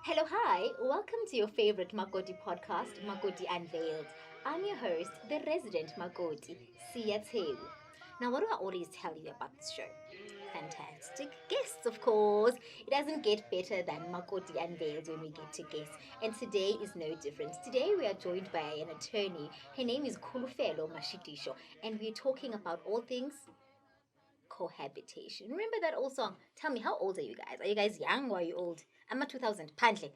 Hello, hi. Welcome to your favorite Makoti podcast, Makoti Unveiled. I'm your host, the resident Makoti, Siyatewu. Now, what do I always tell you about this show? Fantastic guests, of course. It doesn't get better than Makoti Unveiled when we get to guests. And today is no different. Today we are joined by an attorney. Her name is Kholofelo Mashitisho. And we're talking about all things cohabitation. Remember that old song? Tell me, how old are you guys? Are you guys young or are you old? I'm a 2000, Pandle.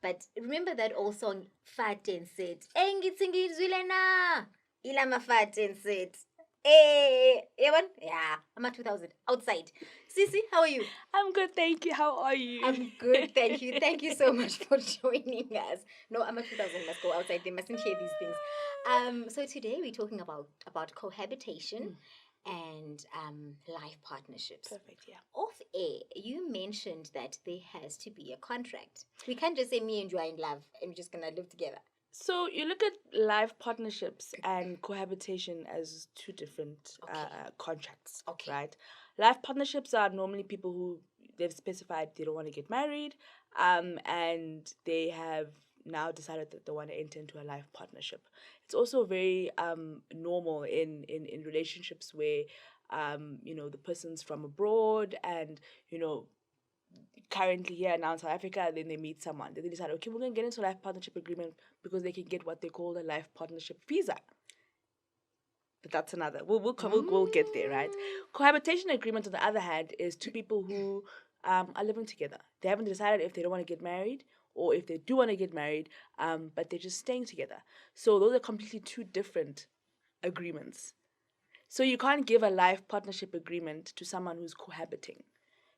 But remember that old song, Fat and Sit. Engithi ngizwile na. Ilama Fat and Sit. Hey, everyone? Yeah, I'm a 2000. Outside. Sisi, how are you? I'm good, thank you. How are you? I'm good, thank you. Thank you so much for joining us. No, I'm a 2000. Must go outside. They mustn't hear these things. So today we're talking about cohabitation and life partnerships. Perfect, yeah. Off air, you mentioned that there has to be a contract. We can't just say me and you are in love and we're just gonna live together. So you look at life partnerships and cohabitation as two different Okay. contracts, Okay. right? Life partnerships are normally people who they've specified they don't want to get married, and they have now decided that they want to enter into a life partnership. It's also very normal in relationships where the person's from abroad and currently here now in South Africa, then they meet someone. Then they decide, okay, we're going to get into a life partnership agreement because they can get what they call a life partnership visa. But that's another. We'll get there, right? Cohabitation agreement, on the other hand, is two people who are living together. They haven't decided if they don't want to get married or if they do want to get married, but they're just staying together. So those are completely two different agreements. So you can't give a life partnership agreement to someone who's cohabiting.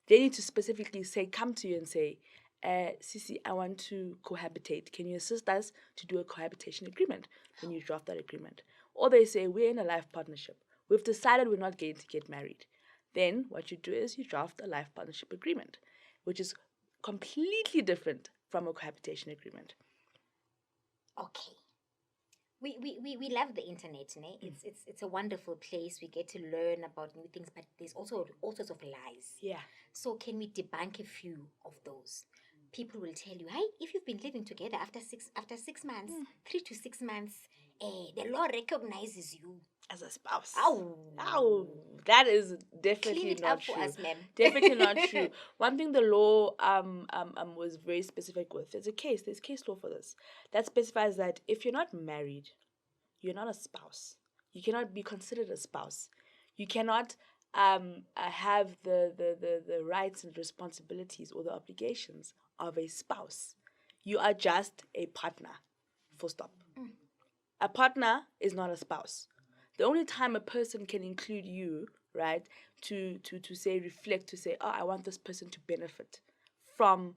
They need to specifically come to you and say, Sisi, I want to cohabitate. Can you assist us to do a cohabitation agreement? Then you draft that agreement. Or they say, we're in a life partnership. We've decided we're not going to get married. Then what you do is you draft a life partnership agreement, which is completely different from a cohabitation agreement. Okay. We love the internet, ne? It's a wonderful place. We get to learn about new things, but there's also all sorts of lies. Yeah. So can we debunk a few of those? People will tell you, hey, if you've been living together after 6 months, 3 to 6 months, the law recognizes you As a spouse. Ow. Ow. That is Clean definitely it not up for true. us, ma'am. Definitely not true. One thing the law was very specific with. There's case law for this. That specifies that if you're not married, you're not a spouse. You cannot be considered a spouse. You cannot have the rights and responsibilities or the obligations of a spouse. You are just a partner. Full stop. A partner is not a spouse. The only time a person can include you, right, to say reflect, to say, oh, I want this person to benefit from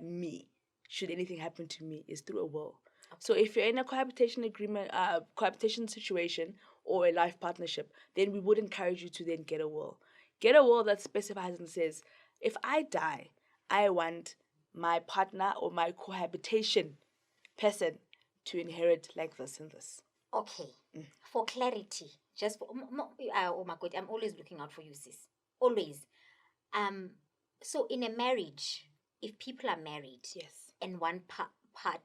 me, should anything happen to me, is through a will. So if you're in a cohabitation agreement, cohabitation situation or a life partnership, then we would encourage you to then get a will. Get a will that specifies and says, if I die, I want my partner or my cohabitation person to inherit like this and this. Okay. For clarity, just for oh my god, I'm always looking out for you, sis. Always. So in a marriage, if people are married, Yes. and one part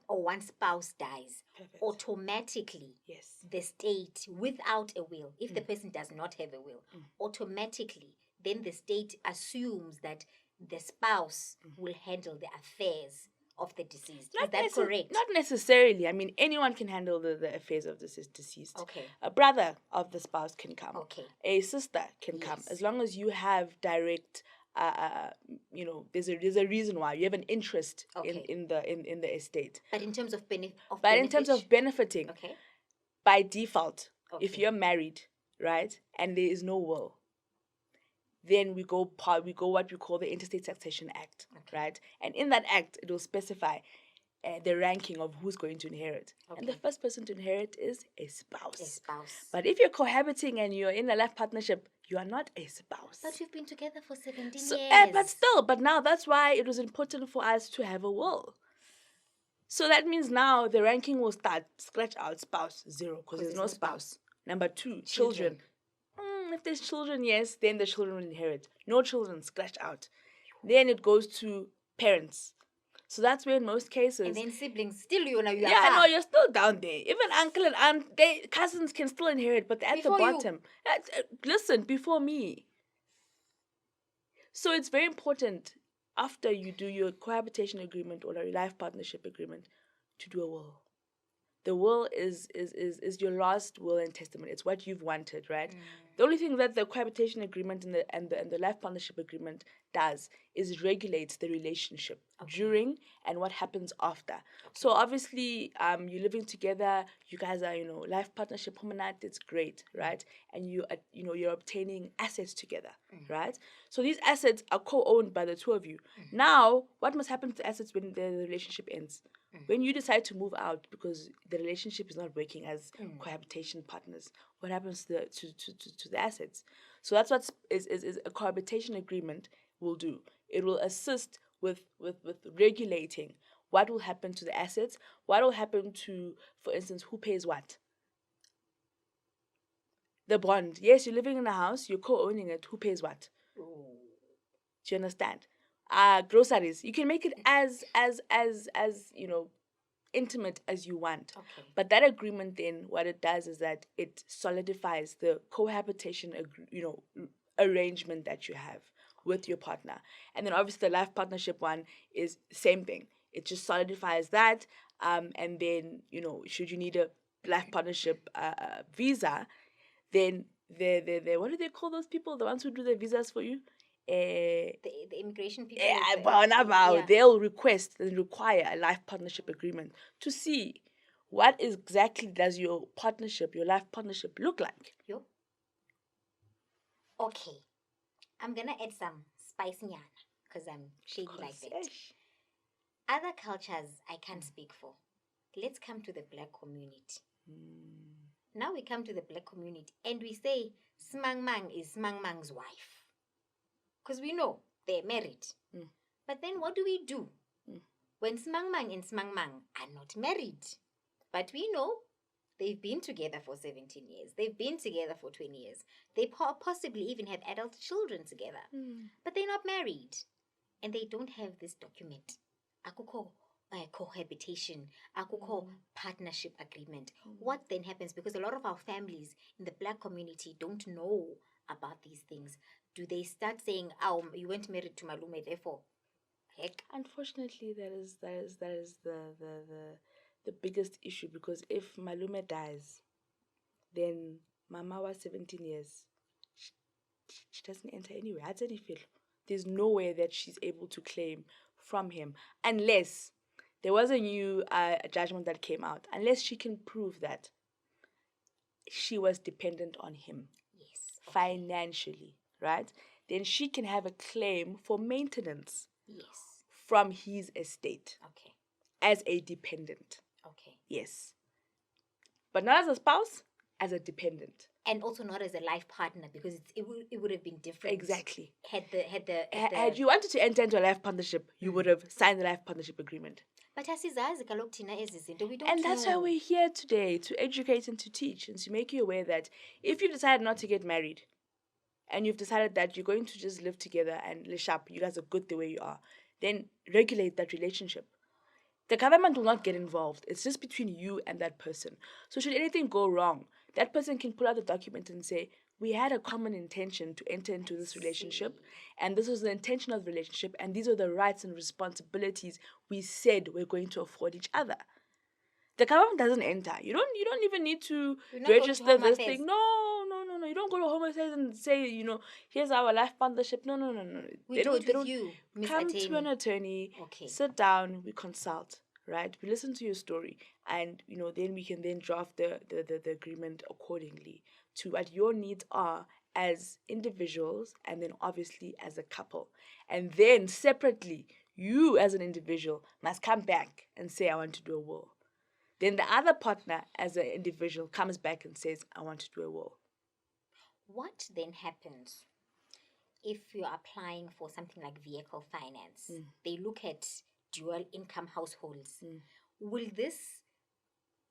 or one spouse dies, Perfect. automatically, Yes. the state, without a will, if the person does not have a will, automatically, then the state assumes that the spouse will handle the affairs of the deceased. Is that correct? Not necessarily. I mean, anyone can handle the affairs of the deceased. Okay. A brother of the spouse can come. Okay. A sister can come. Yes. As long as you have direct, there's a reason why you have an interest Okay. in the estate. But in terms of benefit, But in terms of benefiting, okay, by default, if Okay. you're married, right, and there is no will, then we go what we call the Interstate Succession Act, right? And in that act, it will specify the ranking of who's going to inherit. And the Okay. first person to inherit is a spouse. a spouse. But if you're cohabiting and you're in a life partnership, you are not a spouse. But you've been together for 17 So, years. but now that's why it was important for us to have a will. So that means now the ranking will start, scratch out spouse 0 because there's no spouse. Number 2, children. If there's children, yes, then the children will inherit. No children, scratch out. Then it goes to parents. So that's where in most cases. And then siblings, still you are Yeah, no, far. you're still down there. Even uncle and aunt, cousins can still inherit, but they're at Before the you. bottom. Listen, before me. So it's very important after you do your cohabitation agreement or a life partnership agreement to do a will. The will is your last will and testament. It's what you've wanted, right? The only thing that the cohabitation agreement and the life partnership agreement does is regulates the relationship during and what happens after. So obviously, you're living together. You guys are, life partnership, hominat. It's great, right? And you're obtaining assets together, right? So these assets are co-owned by the two of you. Now, what must happen to the assets when the relationship ends? When you decide to move out because the relationship is not working as cohabitation partners, what happens to the assets? So that's what is a cohabitation agreement will do. It will assist with regulating what will happen to the assets, what will happen to, for instance, who pays what. The bond. Yes, you're living in a house, you're co-owning it. Who pays what? Do you understand? Groceries. You can make it as intimate as you want. Okay. But that agreement then, what it does is that it solidifies the cohabitation, arrangement that you have with your partner. And then obviously the life partnership one is the same thing. It just solidifies that. And then, should you need a life partnership visa, then the what do they call those people? The ones who do the visas for you? The immigration people. They'll request and require a life partnership agreement to see what exactly does your life partnership look like. Yo. Okay. I'm gonna add some spice nyana because I'm shady like that. Other cultures I can't speak for. Let's come to the black community. Now we come to the black community and we say Smang Mang is Smang Mang's wife. Because we know they're married. But then what do we do when Smang Mang and Smang Mang are not married? But we know they've been together for 17 years. They've been together for 20 years. They possibly even have adult children together. But they're not married. And they don't have this document. Akuko cohabitation, akuko partnership agreement. What then happens? Because a lot of our families in the black community don't know about these things. Do they start saying, "Oh, you weren't married to Malume, therefore"? Heck. Unfortunately, that is the biggest issue, because if Malume dies, then Mama was 17 years. She doesn't enter anywhere. There's no way that she's able to claim from him unless there was a new judgment that came out. Unless she can prove that she was dependent on him. Yes. Okay. Financially, right? Then she can have a claim for maintenance. Yes. From his estate. Okay. As a dependent. Okay. Yes. But not as a spouse, as a dependent. And also not as a life partner, because it would have been different. Exactly. Had you wanted to enter into a life partnership, you would have signed the life partnership agreement. But asizazi kaloku thina ezi zinto, we don't know. And that's why we're here today, to educate and to teach and to make you aware that if you decide not to get married and you've decided that you're going to just live together and live up, you guys are good the way you are, then regulate that relationship. The government will not get involved. It's just between you and that person. So should anything go wrong, that person can pull out the document and say, we had a common intention to enter into this relationship, and this was the intention of the relationship, and these are the rights and responsibilities we said we're going to afford each other. The government doesn't enter. You don't even need to register this thing. No. You don't go to Home Affairs and say, here's our life partnership. No. We do it with you, Miss Come Attorney. to an attorney. Okay. Sit down. We consult. Right? We listen to your story, and then we can then draft the agreement accordingly to what your needs are as individuals, and then obviously as a couple. And then separately, you as an individual must come back and say, I want to do a will. Then the other partner as an individual comes back and says, I want to do a will. What then happens if you're applying for something like vehicle finance? They look at dual income households. Will this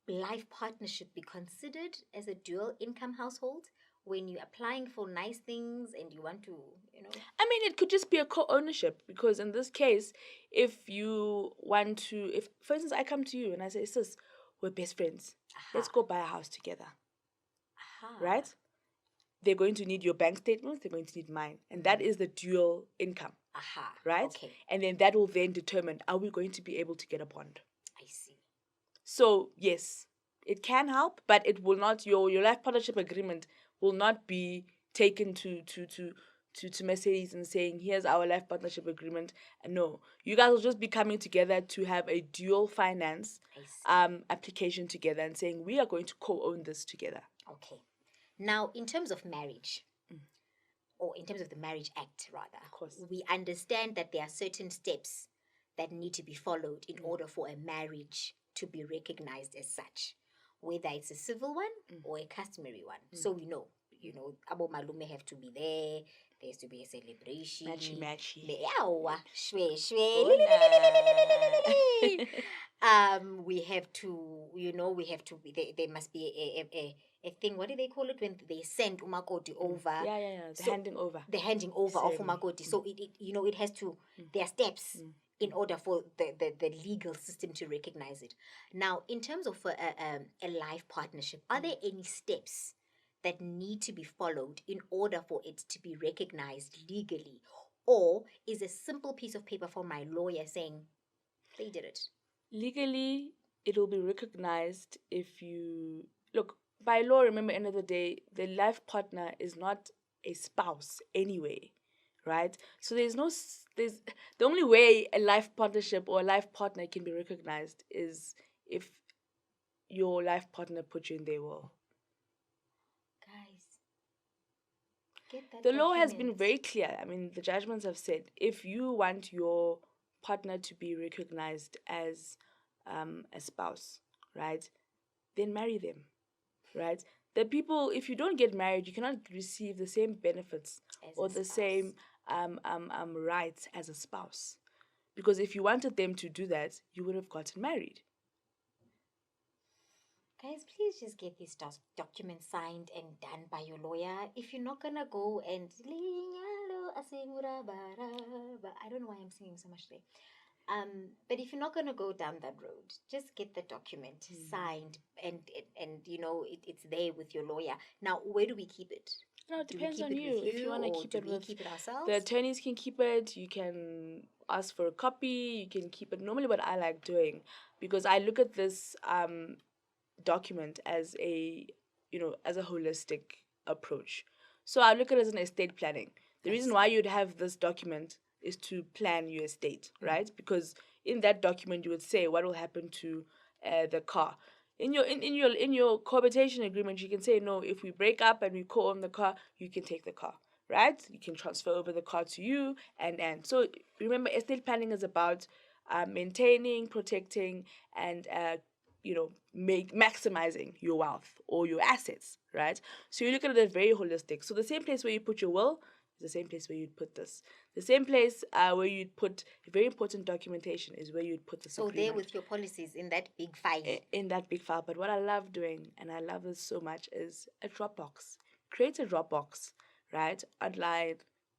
life partnership be considered as a dual income household, when you're applying for nice things and you want to, I mean, it could just be a co-ownership, because in this case, if you want to, if for instance I come to you and I say, sis, we're best friends, let's aha, go buy a house together, aha, right? They're going to need your bank statements, they're going to need mine, and that is the dual income, aha, right? okay, And then that will then determine, are we going to be able to get a bond? I see. So yes, it can help, but it will not. Your life partnership agreement will not be taken to Mercedes and saying, here's our life partnership agreement. And no, you guys will just be coming together to have a dual finance I see. application together and saying, we are going to co-own this together. Okay. Now, in terms of marriage, or in terms of the Marriage Act, rather, Of course. we understand that there are certain steps that need to be followed in order for a marriage to be recognized as such, whether it's a civil one or a customary one. So we know, Abo Malume have to be there. There has to be a celebration. Matchy. Yawa, shwe, shwe, Bona. we have to, we have to be there must be a thing. What do they call it when they send umakoti over? Yeah. The handing over. The handing over of Ceremony. umakoti. So it has to. There are steps in order for the legal system to recognize it. Now, in terms of a life partnership, are there any steps that need to be followed in order for it to be recognized legally, or is a simple piece of paper from my lawyer saying they did it? Legally, it will be recognized if you look by law. Remember, end of the day, the life partner is not a spouse anyway, right? So there's the only way a life partnership or a life partner can be recognized is if your life partner put you in their will. Guys, get that The law has been document. very clear. I mean, the judgments have said if you want your partner to be recognized as a spouse, right, then marry them, right? The people, if you don't get married, you cannot receive the same benefits As or a the spouse. same rights as a spouse. Because if you wanted them to do that, you would have gotten married. Guys, please just get these documents signed and done by your lawyer. If you're not gonna go and I don't know why I'm singing so much today. But if you're not gonna go down that road, just get the document signed and it's there with your lawyer. Now, where do we keep it? No, it Do we depends keep on it you. with If you want to or keep do it we with keep it ourselves? the attorneys can keep it. You can ask for a copy. You can keep it. Normally, what I like doing, because I look at this document as a holistic approach. So I look at it as an estate planning. The reason why you'd have this document is to plan your estate, right? Because in that document you would say what will happen to the car. In your cohabitation agreement, you can say, no, if we break up and we co-own the car, you can take the car, right? You can transfer over the car to you, and so remember, estate planning is about maintaining, protecting, and maximizing your wealth or your assets, right? So you look at it very holistic. So the same place where you put your will is the same place where you'd put this. The same place where you'd put very important documentation is where you'd put this So agreement. there with your policies in that big file. In that big file. But what I love doing, and I love this so much, is a Dropbox. Create a Dropbox, right? Online,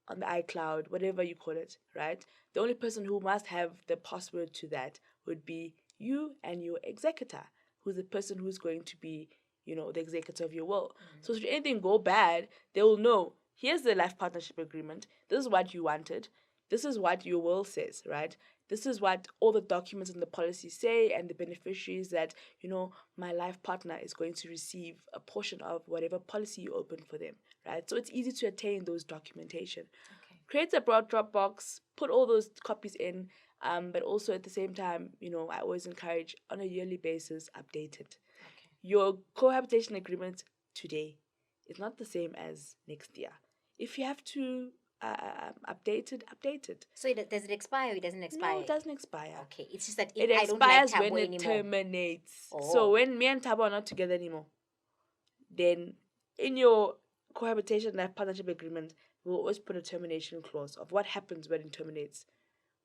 on the iCloud, whatever you call it, right? The only person who must have the password to that would be you and your executor, who's the person who's going to be, the executor of your will. So should anything go bad, they will know, here's the life partnership agreement. This is what you wanted. This is what your will says, right? This is what all the documents and the policies say, and the beneficiaries that, my life partner is going to receive a portion of whatever policy you open for them, right? So it's easy to attain those documentation. Okay. Create a broad Dropbox, put all those copies in, but also at the same time, I always encourage on a yearly basis, update it. Okay. Your cohabitation agreement today is not the same as next year. If you have to update it. So does it expire or it doesn't expire? No, it doesn't expire. Okay, it's just that It I don't like expires Thabo when it anymore. terminates. Oh. So when me and Thabo are not together anymore, then in your cohabitation life partnership agreement, we'll always put a termination clause of what happens when it terminates.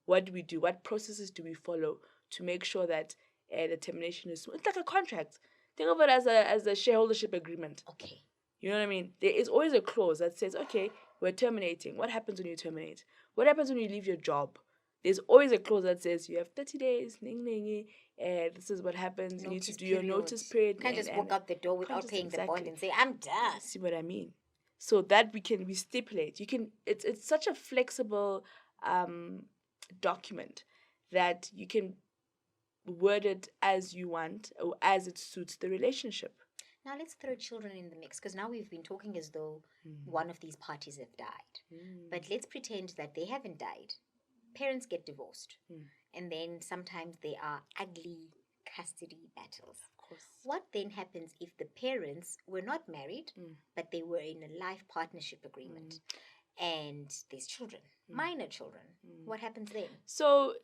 What do we do? What processes do we follow to make sure that the termination is smooth? It's like a contract. Think of it as a shareholdership agreement. Okay. You know what I mean? There is always a clause that says, okay, we're terminating. What happens when you terminate? What happens when you leave your job? There's always a clause that says you have 30 days, this is what happens. You need to Notice do your period. notice period. You can't just walk out the door without paying the bond and say, I'm done. See what I mean? So that we stipulate. You can. It's such a flexible document that you can word it as you want or as it suits the relationship. Now let's throw children in the mix because now we've been talking as though one of these parties have died. But let's pretend that they haven't died. Parents get divorced. And then sometimes there are ugly custody battles. Of course. What then happens if the parents were not married, but they were in a life partnership agreement and there's children, minor children? What happens then? So,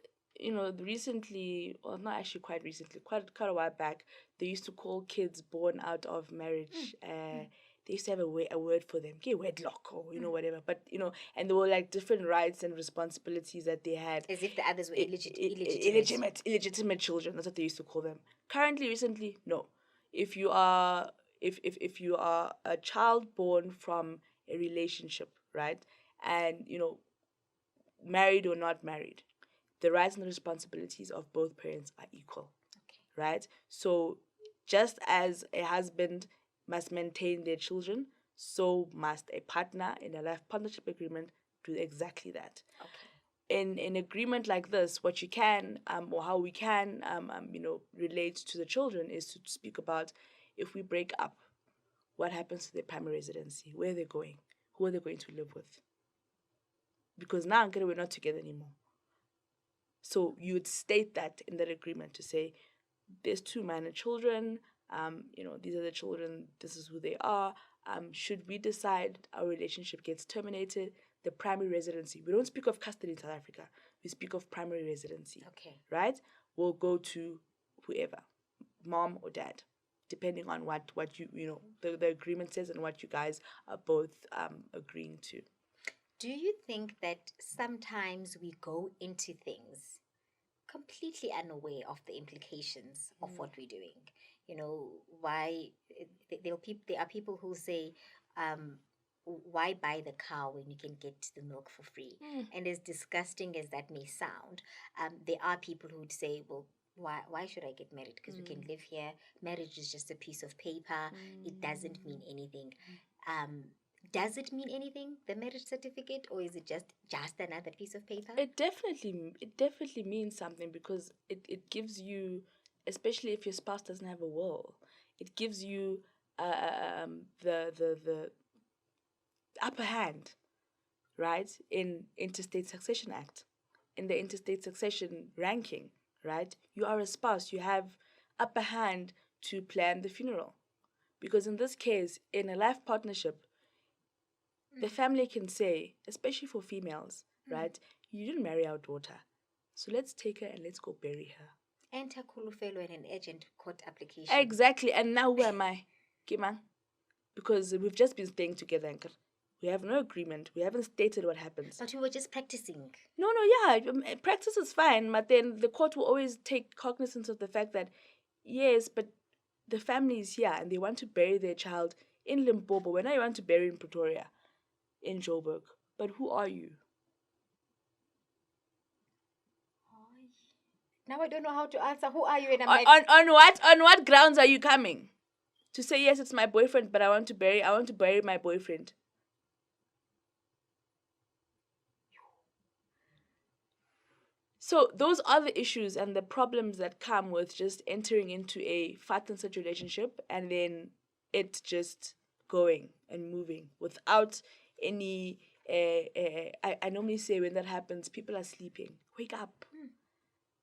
recently, or not actually quite recently, quite a while back, they used to call kids born out of marriage. They used to have a word for them, wedlock or whatever. But and there were like different rights and responsibilities that they had. As if the others were illegitimate children. That's what they used to call them. Currently, recently, no. If you are a child born from a relationship, right, and married or not married, the rights and the responsibilities of both parents are equal. Okay. Right? So just as a husband must maintain their children, so must a partner in a life partnership agreement do exactly that. Okay. In an agreement like this, what you can or how we can relate to the children is to speak about, if we break up, what happens to their primary residency, where they're going, who are they going to live with? Because now we're not together anymore. So you would state that in that agreement to say, there's 2 minor children, these are the children, this is who they are. Should we decide our relationship gets terminated, the primary residency, we don't speak of custody in South Africa, we speak of primary residency. Okay. Right? Will go to whoever, mom or dad, depending on what the agreement says and what you guys are both agreeing to. Do you think that sometimes we go into things completely unaware of the implications of what we're doing? Why there are people who say, why buy the cow when you can get the milk for free? And as disgusting as that may sound, there are people who would say, well, why should I get married? Because we can live here. Marriage is just a piece of paper. It doesn't mean anything. Does it mean anything, the marriage certificate, or is it just another piece of paper? It definitely means something, because it gives you, especially if your spouse doesn't have a will, it gives you the upper hand, right, in Interstate Succession Act, in the Interstate Succession ranking, right? You are a spouse, you have upper hand to plan the funeral, because in this case, in a life partnership, the family can say, especially for females, right, you didn't marry our daughter, so let's take her and let's go bury her. Enter Kholofelo and an urgent court application. Exactly. And now who am I? Kimang? Because we've just been staying together. We have no agreement. We haven't stated what happens. But we were just practicing. No, yeah. Practice is fine, but then the court will always take cognizance of the fact that, yes, but the family is here and they want to bury their child in Limpopo. When I want to bury in Pretoria, in Joburg. But who are you? Now I don't know how to answer. Who are you? And I'm on what grounds are you coming? To say, yes, it's my boyfriend, but I want to bury my boyfriend. So those are the issues and the problems that come with just entering into a fat and such relationship and then it just going and moving without any I normally say, when that happens, people are sleeping. Wake up.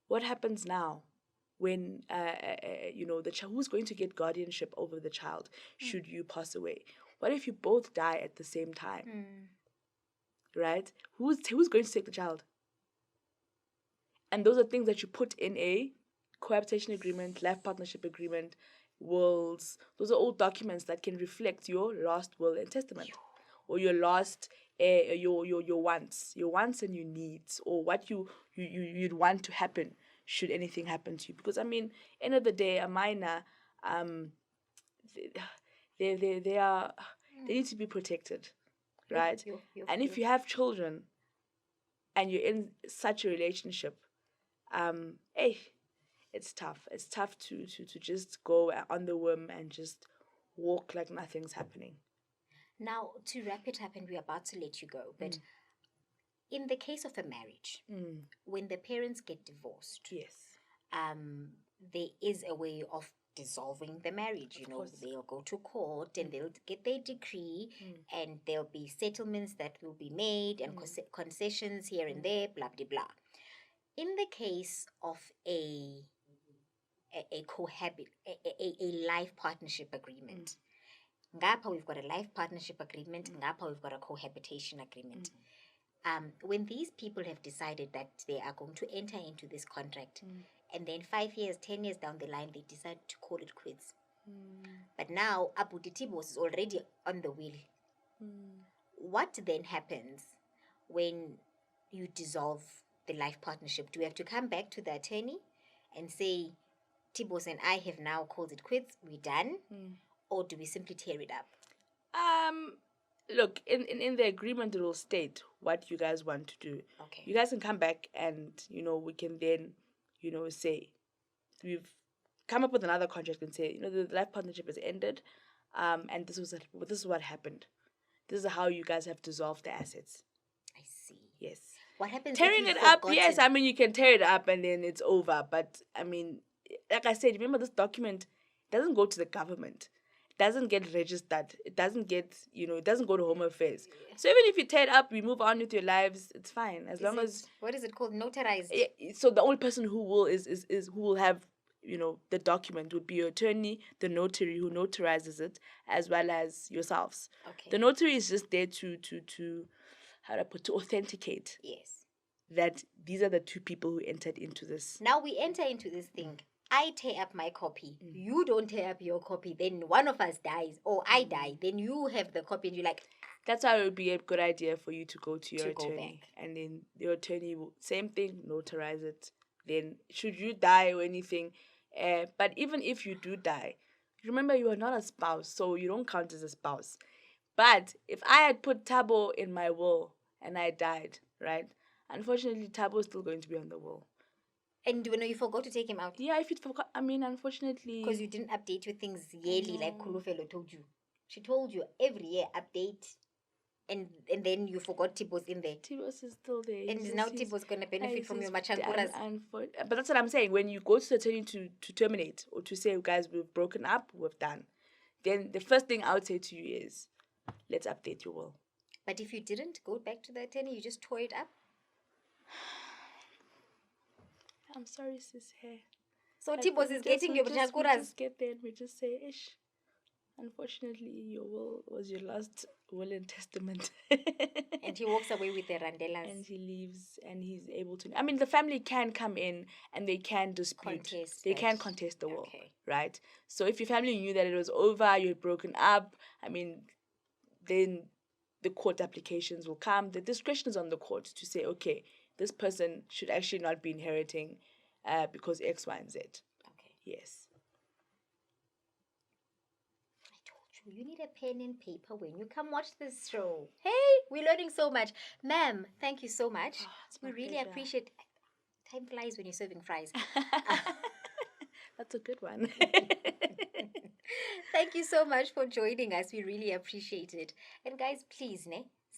What happens now when who's going to get guardianship over the child should you pass away? What if you both die at the same time? Right? Who's going to take the child? And those are things that you put in a cohabitation agreement, life partnership agreement, wills. Those are all documents that can reflect your last will and testament, or your last your wants and your needs, or what you'd want to happen should anything happen to you. Because end of the day, a minor, they are They need to be protected, right? And if Yo. you have children and you're in such a relationship, hey, it's tough. It's tough to just go on the whim and just walk like nothing's happening. Now, to wrap it up, and we're about to let you go, but in the case of a marriage, when the parents get divorced, Yes. there is a way of dissolving the marriage. You know, course. they'll go to court and they'll get their decree, and there'll be settlements that will be made and concessions here and there, blah blah blah. In the case of a life partnership agreement, ngapha we've got a life partnership agreement, ngapha we've got a cohabitation agreement. When these people have decided that they are going to enter into this contract, and then 5 years, 10 years down the line, they decide to call it quits. But now Abu Titibos is already on the wheel. What then happens when you dissolve the life partnership? Do we have to come back to the attorney and say, Tibos and I have now called it quits, we're done? Or do we simply tear it up? Look, in the agreement, it will state what you guys want to do. Okay. You guys can come back and, we can then, say, we've come up with another contract and say, the life partnership has ended, and this is what happened. This is how you guys have dissolved the assets. I see. Yes. What happens tearing if you've it up? forgotten? Yes, you can tear it up and then it's over. But like I said, remember, this document doesn't go to the government. It doesn't get registered. It doesn't get, it doesn't go to Home Affairs. So even if you tear it up, you move on with your lives, it's fine. As long as what is it called? Notarized. So the only person who will is who will have, the document would be your attorney, the notary who notarizes it, as well as yourselves. Okay. The notary is just there to how do I put, to authenticate. Yes. That these are the two people who entered into this. Now we enter into this thing. I tear up my copy. You don't tear up your copy. Then one of us dies, or I die. Then you have the copy, and you're like. That's why it would be a good idea for you to go to your go attorney, back. and then your attorney will same thing, notarize it. Then should you die or anything, but even if you do die, remember you are not a spouse, so you don't count as a spouse. But if I had put Tabo in my will and I died, right? Unfortunately, Tabo is still going to be on the will. And you forgot to take him out? Yeah, if you forgot, unfortunately. Because you didn't update your things yearly like Kholofelo told you. She told you every year update, and then you forgot Tibos in there. Tibos is still there. And now Tibos going to benefit from your machankuras. But that's what I'm saying. When you go to the attorney to terminate or to say, guys, we've broken up, we've done, then the first thing I would say to you is, let's update your will. But if you didn't go back to the attorney, you just tore it up? I'm sorry, sis. Hey. So Tibos is getting your machankuras. We just get there and we just say, ish. Unfortunately, your will was your last will and testament. And he walks away with the randelas. And he leaves and he's able to... the family can come in and they can dispute. They can contest the will, right? So if your family knew that it was over, you had broken up, then the court applications will come. The discretion is on the court to say, okay, this person should actually not be inheriting because X, Y, and Z. Okay. Yes. You need a pen and paper when you come watch this show. Hey, we're learning so much. Ma'am, thank you so much. We really appreciate. Time flies when you're serving fries. That's a good one. Thank you so much for joining us. We really appreciate it. And guys, please,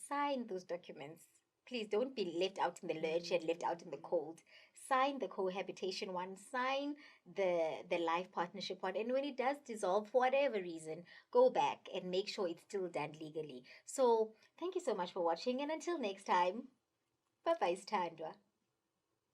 sign those documents. Please don't be left out in the lurch and left out in the cold. Sign the cohabitation one, sign the life partnership one, and when it does dissolve for whatever reason, go back and make sure it's still done legally. So thank you so much for watching, and until next time, bye bye, Standwa.